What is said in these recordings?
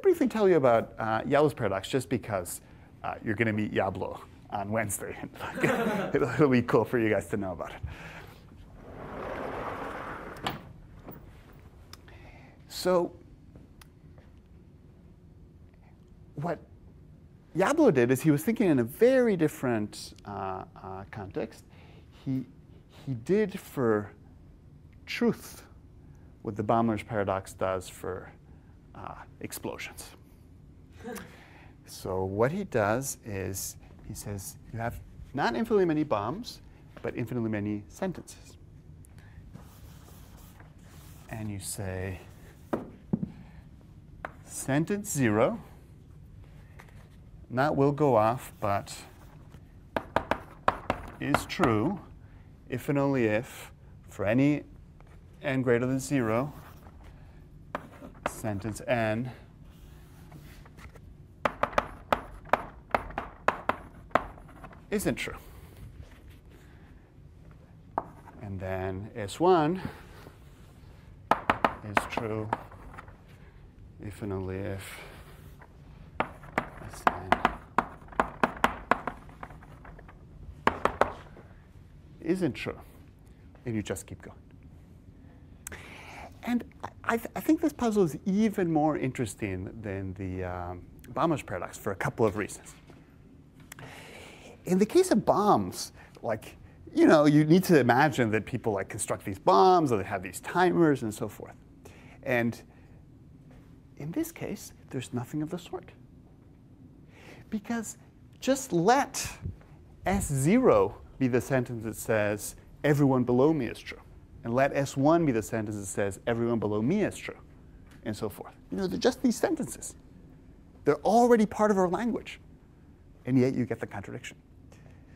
briefly tell you about Yablo's paradox just because you're going to meet Yablo on Wednesday. It'll be cool for you guys to know about it. So what Yablo did is he was thinking in a very different context. He did for truth what the Baumler's paradox does for explosions. So what he does is he says you have not infinitely many bombs, but infinitely many sentences. And you say sentence 0, that will go off, but is true if and only if for any n greater than 0, sentence n isn't true. And then S1 is true if and only if Sn isn't true. And you just keep going. And I think this puzzle is even more interesting than the Baumler's paradox for a couple of reasons. In the case of bombs, like, you need to imagine that people like construct these bombs or they have these timers and so forth. And in this case, there's nothing of the sort. Because just let S0 be the sentence that says, everyone below me is true. And let S1 be the sentence that says, everyone below me is true, and so forth. They're just these sentences. They're already part of our language. And yet you get the contradiction.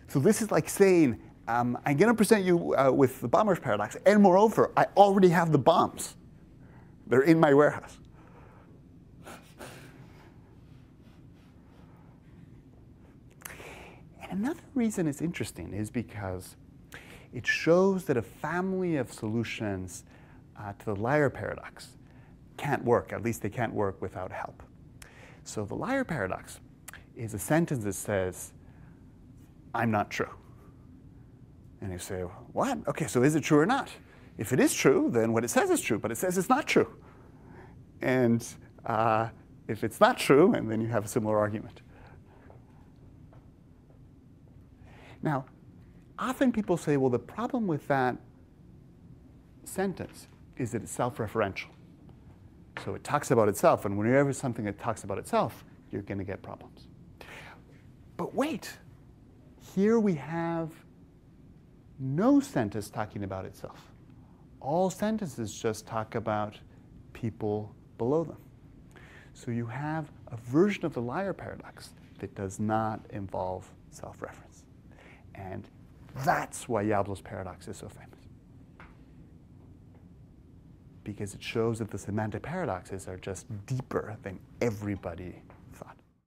So this is like saying, I'm going to present you with the Baumler's paradox, and moreover, I already have the bombs. They're in my warehouse. And another reason it's interesting is because it shows that a family of solutions to the liar paradox can't work. At least they can't work without help. So the liar paradox is a sentence that says, I'm not true. And you say, what? OK, so is it true or not? If it is true, then what it says is true. But it says it's not true. And if it's not true, and then you have a similar argument. Now, often people say, well, the problem with that sentence is that it's self-referential. So it talks about itself. And whenever something that talks about itself, you're going to get problems. But wait. Here we have no sentence talking about itself. All sentences just talk about people below them. So you have a version of the liar paradox that does not involve self-reference. And that's why Yablo's paradox is so famous. Because it shows that the semantic paradoxes are just deeper than everybody